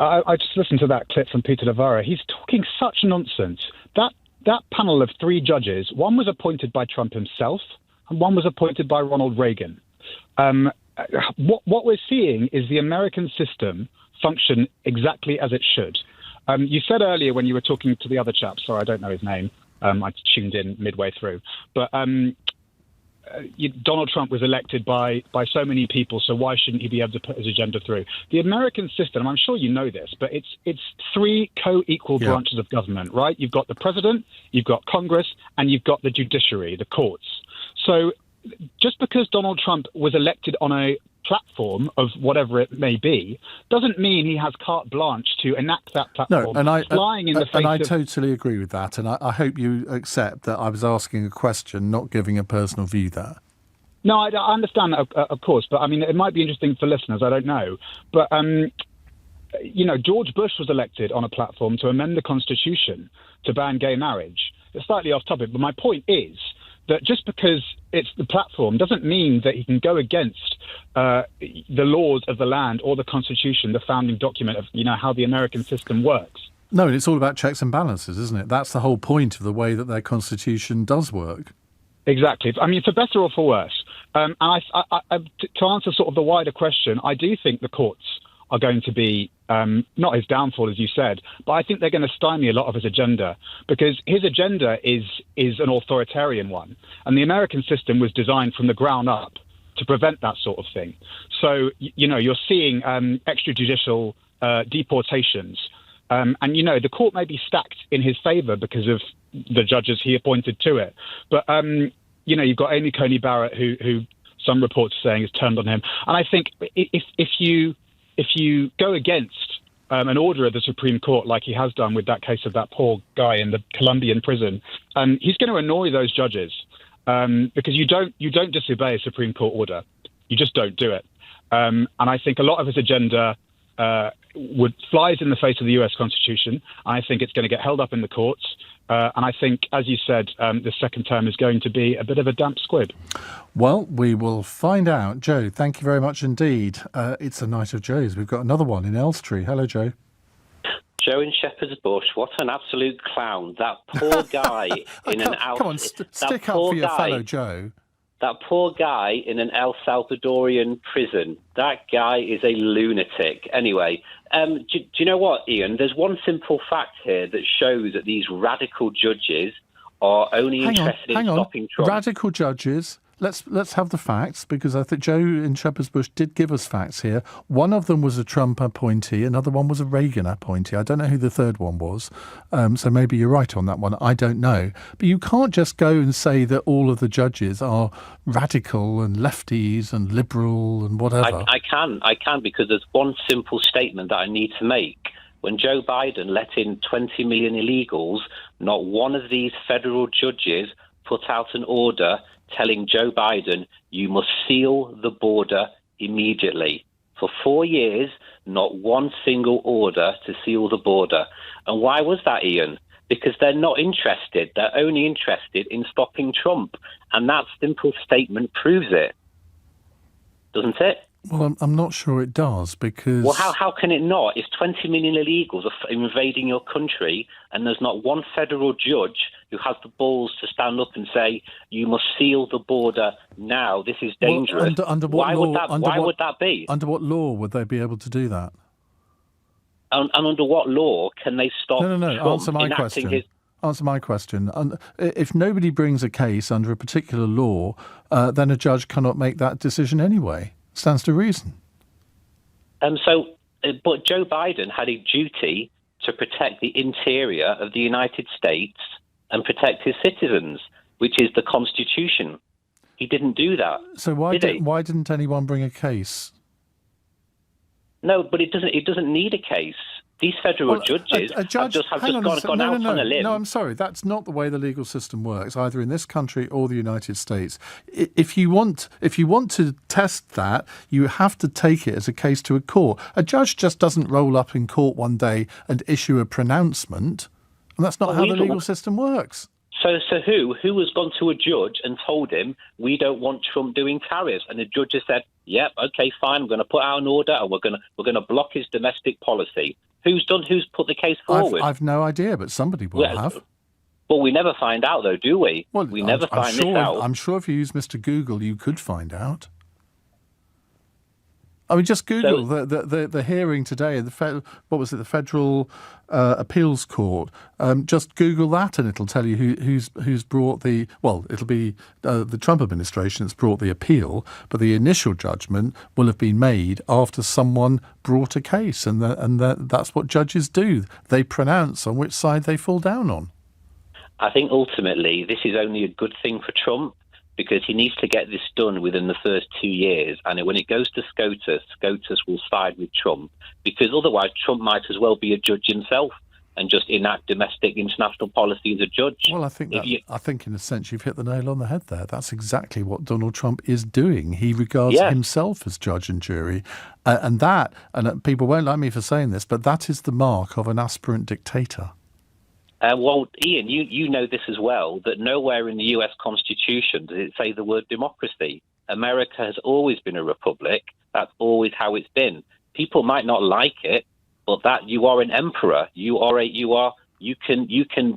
I just listened to that clip from Peter Navarro. He's talking such nonsense. That panel of 3 judges, one was appointed by Trump himself, and one was appointed by Ronald Reagan. What we're seeing is the American system function exactly as it should. You said earlier when you were talking to the other chap, sorry, I don't know his name, I tuned in midway through, but Donald Trump was elected by so many people, so why shouldn't he be able to put his agenda through? The American system, I'm sure you know this, but it's 3 co-equal branches of government, right? You've got the president, you've got Congress, and you've got the judiciary, the courts. So just because Donald Trump was elected on a platform of whatever it may be doesn't mean he has carte blanche to enact that platform. No, and I totally agree with that, and I hope you accept that I was asking a question, not giving a personal view there. No, I understand that, of course, but I mean, it might be interesting for listeners. I don't know, but George Bush was elected on a platform to amend the Constitution to ban gay marriage. It's slightly off topic, but my point is that just because it's the platform doesn't mean that he can go against the laws of the land or the Constitution, the founding document of how the American system works. No, and it's all about checks and balances, isn't it? That's the whole point of the way that their Constitution does work. Exactly. I mean, for better or for worse. And to answer sort of the wider question, I do think the courts are going to be not his downfall, as you said, but I think they're going to stymie a lot of his agenda, because his agenda is an authoritarian one. And the American system was designed from the ground up to prevent that sort of thing. So, you're seeing extrajudicial deportations. And, the court may be stacked in his favor because of the judges he appointed to it. But, you've got Amy Coney Barrett, who some reports are saying has turned on him. And I think if you go against an order of the Supreme Court, like he has done with that case of that poor guy in the Colombian prison, he's going to annoy those judges because you don't disobey a Supreme Court order. You just don't do it. And I think a lot of his agenda flies in the face of the US Constitution. I think it's going to get held up in the courts. And I think, as you said, the second term is going to be a bit of a damp squib. Well, we will find out. Joe, thank you very much indeed. It's a night of Joes. We've got another one in Elstree. Hello, Joe. Joe in Shepherd's Bush, what an absolute clown. That poor guy in an outfit. Come on, stick up for your fellow Joe. That poor guy in an El Salvadorian prison. That guy is a lunatic. Anyway, do you know what, Iain? There's one simple fact here that shows that these radical judges are only interested in stopping Trump. Radical judges. Let's have the facts, because I think Joe in Shepherd's Bush did give us facts here. One of them was a Trump appointee, another one was a Reagan appointee. I don't know who the third one was, so maybe you're right on that one. I don't know. But you can't just go and say that all of the judges are radical and lefties and liberal and whatever. I can, because there's one simple statement that I need to make. When Joe Biden let in 20 million illegals, not one of these federal judges put out an order telling Joe Biden, you must seal the border immediately. For 4 years, not one single order to seal the border. And why was that, Iain? Because they're not interested. They're only interested in stopping Trump. And that simple statement proves it. Doesn't it? Well, I'm not sure it does, because... Well, how can it not? If 20 million illegals are invading your country and there's not one federal judge who has the balls to stand up and say, you must seal the border now, this is dangerous, well, under what why would that be? Under what law would they be able to do that? And under what law can they stop No. Trump Answer my question. Answer my question. If nobody brings a case under a particular law, then a judge cannot make that decision anyway. Stands to reason. But Joe Biden had a duty to protect the interior of the United States and protect his citizens, which is the Constitution. He didn't do that. So why didn't anyone bring a case? No, but it doesn't need a case. These federal judges have just gone out on a limb. No, I'm sorry. That's not the way the legal system works, either in this country or the United States. If you want to test that, you have to take it as a case to a court. A judge just doesn't roll up in court one day and issue a pronouncement, and that's not how the legal system works. So who has gone to a judge and told him, we don't want Trump doing tariffs? And the judge has said, yep, okay, fine, I'm going to put out an order and we're going to block his domestic policy. Who's put the case forward? I've no idea, but somebody will have. Well, we never find out, though, do we? Well, we never find this out. I'm sure if you use Mr. Google, you could find out. I mean, just Google the hearing today in the the Federal Appeals Court. Just Google that, and it'll tell you who's brought the. Well, it'll be the Trump administration that's brought the appeal, but the initial judgment will have been made after someone brought a case, and that's what judges do. They pronounce on which side they fall down on. I think ultimately this is only a good thing for Trump, because he needs to get this done within the first 2 years. And when it goes to SCOTUS will side with Trump, because otherwise Trump might as well be a judge himself and just enact domestic international policy as a judge. Well, I think in a sense you've hit the nail on the head there. That's exactly what Donald Trump is doing. He regards himself as judge and jury. And people won't like me for saying this, but that is the mark of an aspirant dictator. Well, Iain, you know this as well, that nowhere in the US Constitution does it say the word democracy. America has always been a republic. That's always how it's been. People might not like it, but that you are an emperor. You can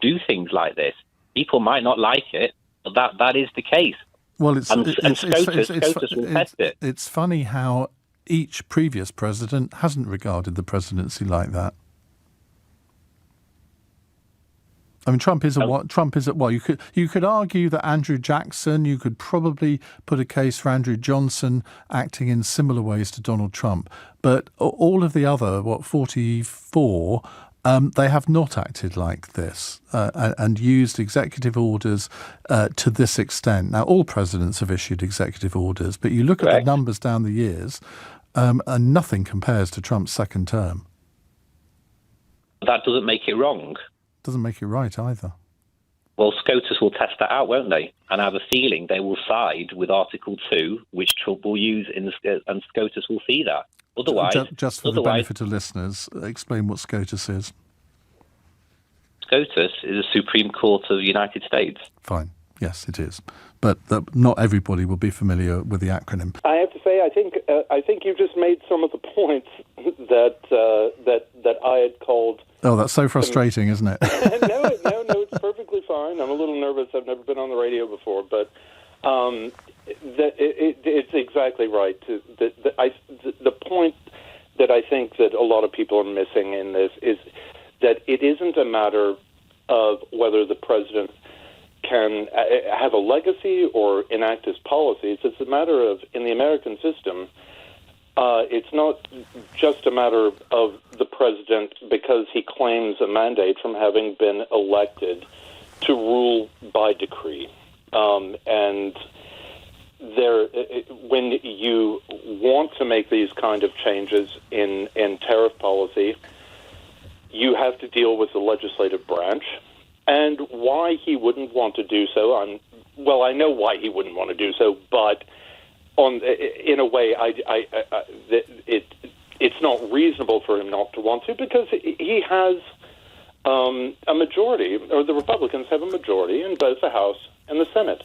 do things like this. People might not like it, but that is the case. Well, SCOTUS will test it. It's funny how each previous president hasn't regarded the presidency like that. I mean, Trump is you could argue that Andrew Jackson, you could probably put a case for Andrew Johnson acting in similar ways to Donald Trump. But all of the other, 44, they have not acted like this and used executive orders to this extent. Now, all presidents have issued executive orders, but you look at the numbers down the years, and nothing compares to Trump's second term. That doesn't make it wrong. Doesn't make it right either. Well, SCOTUS will test that out, won't they? And I have a feeling they will side with Article 2, which Trump will use, and SCOTUS will see that. Otherwise, just for the benefit of listeners, explain what SCOTUS is. SCOTUS is the Supreme Court of the United States. Fine. Yes, it is. But not everybody will be familiar with the acronym. I have to say, I think you've just made some of the points that I had called. Oh, that's so frustrating, isn't it? No, it's perfectly fine. I'm a little nervous. I've never been on the radio before, but it's exactly right. The point that I think that a lot of people are missing in this is that it isn't a matter of whether the president can have a legacy or enact his policies. It's a matter of, in the American system, it's not just a matter of the president because he claims a mandate from having been elected to rule by decree. And when you want to make these kind of changes in tariff policy, you have to deal with the legislative branch. And why he wouldn't want to do so, I know why he wouldn't want to do so, but in a way, it's not reasonable for him not to want to, because he has a majority, or the Republicans have a majority in both the House and the Senate.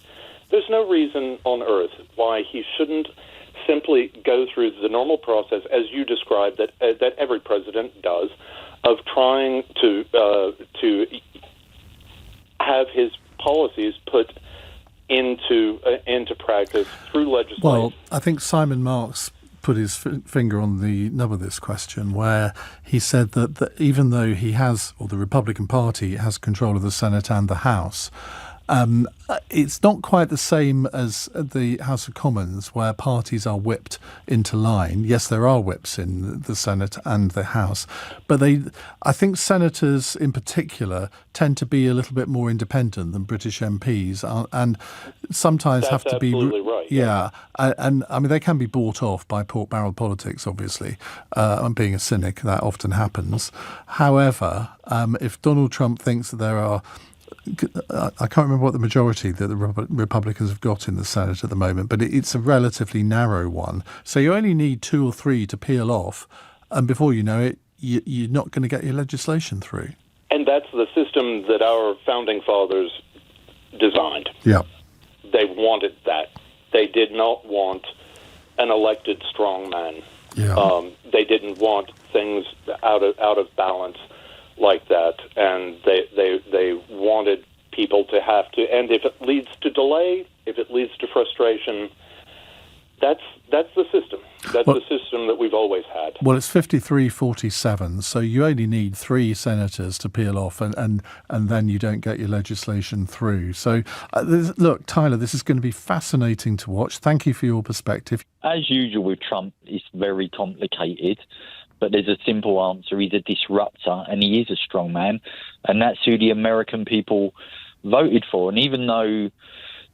There's no reason on earth why he shouldn't simply go through the normal process, as you described, that every president does, of trying to have his policies put into practice through legislation. Well, I think Simon Marks put his finger on the nub of this question, where he said that even though he has, or the Republican Party has control of the Senate and the House, it's not quite the same as the House of Commons, where parties are whipped into line. Yes, there are whips in the Senate and the House, but I think senators in particular tend to be a little bit more independent than British MPs, and sometimes That's have to be right. Yeah, and I mean they can be bought off by pork barrel politics. Obviously, I'm being a cynic. That often happens. However, if Donald Trump thinks that there are, I can't remember what the majority that the Republicans have got in the Senate at the moment, but it's a relatively narrow one. So you only need 2 or 3 to peel off, and before you know it, you're not going to get your legislation through. And that's the system that our founding fathers designed. Yeah. They wanted that. They did not want an elected strong man. Yeah. They didn't want things out of balance like that, and they wanted people to have to. And if it leads to delay, if it leads to frustration, that's the system. That's the system that we've always had. Well, it's 53-47, so you only need 3 senators to peel off, and then you don't get your legislation through. So, look, Tyler, this is going to be fascinating to watch. Thank you for your perspective. As usual with Trump, it's very complicated, but there's a simple answer. He's a disruptor, and he is a strong man, and that's who the American people voted for. And even though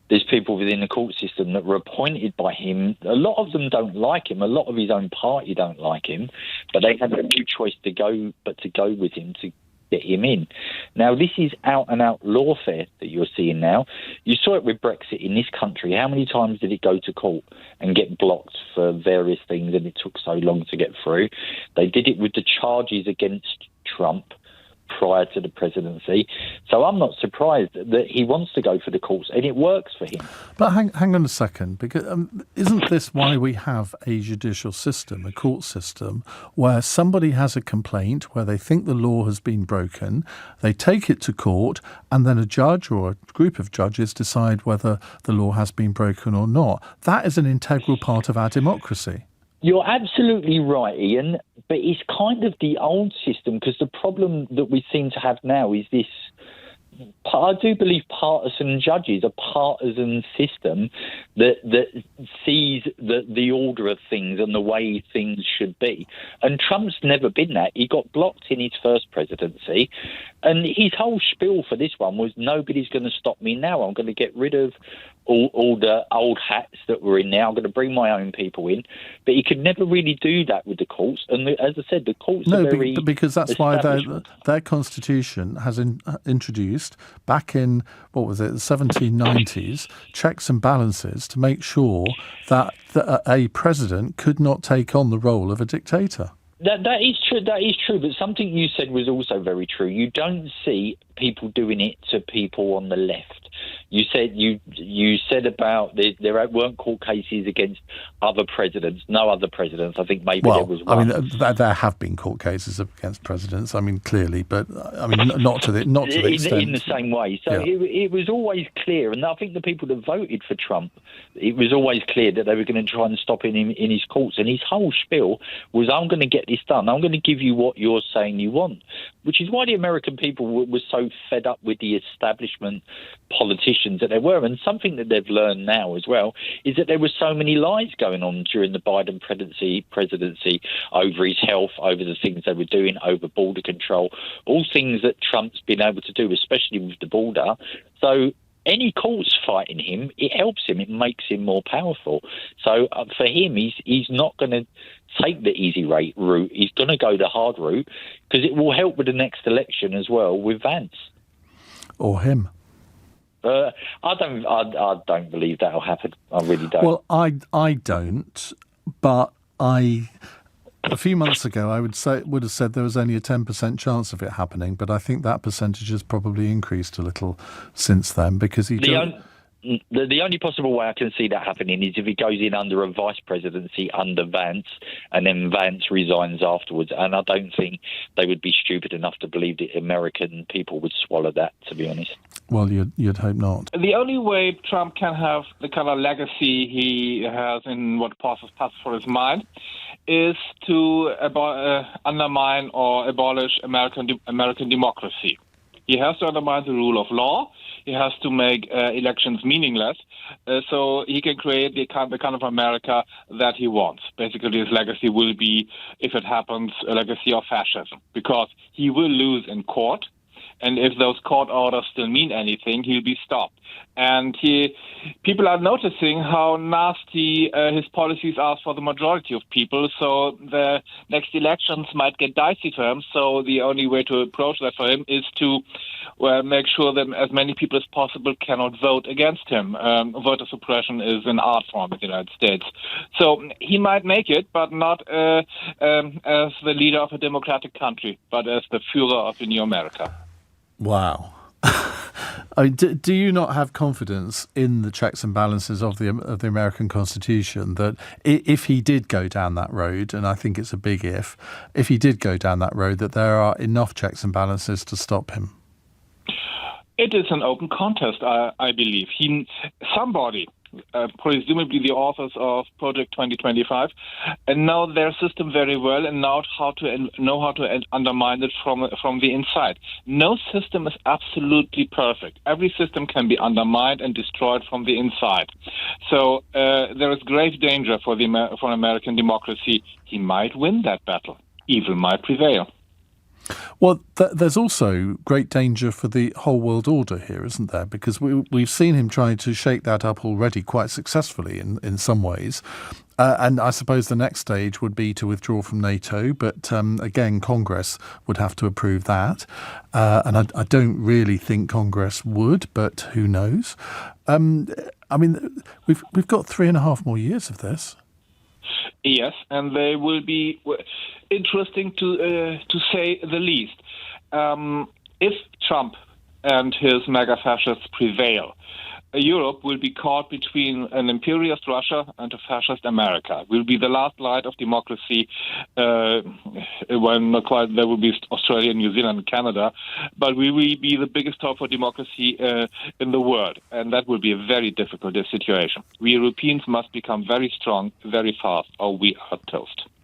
there's people within the court system that were appointed by him, a lot of them don't like him. A lot of his own party don't like him, but they had no choice to go with him to get him in. Now, this is out-and-out lawfare that you're seeing now. You saw it with Brexit in this country. How many times did it go to court and get blocked for various things, and it took so long to get through? They did it with the charges against Trump prior to the presidency. So I'm not surprised that he wants to go for the courts, and it works for him. But hang on a second, because isn't this why we have a judicial system, a court system, where somebody has a complaint, where they think the law has been broken, they take it to court, and then a judge or a group of judges decide whether the law has been broken or not? That is an integral part of our democracy. You're absolutely right, Ian, but it's kind of the old system, because the problem that we seem to have now is this, I do believe partisan judges, a partisan system that sees the order of things and the way things should be. And Trump's never been that. He got blocked in his first presidency, and his whole spiel for this one was, nobody's going to stop me now. I'm going to get rid of all the old hats that were in there. I'm going to bring my own people in. But he could never really do that with the courts. And as I said, the courts are very... No, because that's why their constitution has introduced, back in, what was it, the 1790s, checks and balances to make sure that a president could not take on the role of a dictator. That is true. That is true. But something you said was also very true. You don't see people doing it to people on the left. You said about there weren't court cases against other presidents, no other presidents. I think maybe there was one. I mean, there have been court cases against presidents. I mean, clearly, but I mean, not to the extent in the same way. So yeah. it was always clear, and I think the people that voted for Trump, it was always clear that they were going to try and stop him in his courts. And his whole spiel was, "I'm going to get this done. I'm going to give you what you're saying you want," which is why the American people were so fed up with the establishment politicians that they were. And something that they've learned now as well is that there were so many lies going on during the Biden presidency over his health, over the things they were doing, over border control, all things that Trump's been able to do, especially with the border. So any courts fighting him, it helps him, it makes him more powerful. So for him, he's not going to take the easy route. He's going to go the hard route, because it will help with the next election as well with Vance. Or him. I don't believe that'll happen. I really don't. Well, I don't, but a few months ago I would have said there was only a 10% chance of it happening, but I think that percentage has probably increased a little since then, because the only possible way I can see that happening is if he goes in under a vice presidency under Vance, and then Vance resigns afterwards. And I don't think they would be stupid enough to believe that American people would swallow that, to be honest. Well, you'd hope not. The only way Trump can have the kind of legacy he has in what passes for his mind is to undermine or abolish American democracy. He has to undermine the rule of law. He has to make elections meaningless, so he can create the kind of America that he wants. Basically, his legacy will be, if it happens, a legacy of fascism, because he will lose in court. And if those court orders still mean anything, he'll be stopped. And people are noticing how nasty his policies are for the majority of people. So the next elections might get dicey for him. So the only way to approach that for him is to make sure that as many people as possible cannot vote against him. Voter suppression is an art form in the United States. So he might make it, but not as the leader of a democratic country, but as the Führer of the new America. Wow. I mean, do you not have confidence in the checks and balances of the American Constitution that if he did go down that road, and I think it's a big if he did go down that road, that there are enough checks and balances to stop him? It is an open contest, I believe. Somebody, presumably the authors of Project 2025, and know their system very well and know how to undermine it from the inside. No system is absolutely perfect. Every system can be undermined and destroyed from the inside. So there is grave danger for American democracy. He might win that battle. Evil might prevail. Well, there's also great danger for the whole world order here, isn't there? Because we've seen him trying to shake that up already quite successfully in some ways. And I suppose the next stage would be to withdraw from NATO. But again, Congress would have to approve that. And I don't really think Congress would, but who knows? I mean, we've got 3.5 more years of this. Yes, and they will be interesting to say the least. If Trump and his MAGA fascists prevail, Europe will be caught between an imperialist Russia and a fascist America. Will be the last light of democracy. When not quite, there will be Australia, New Zealand, and Canada, but we will be the biggest hope for democracy in the world, and that will be a very difficult situation. We Europeans must become very strong, very fast, or we are toast.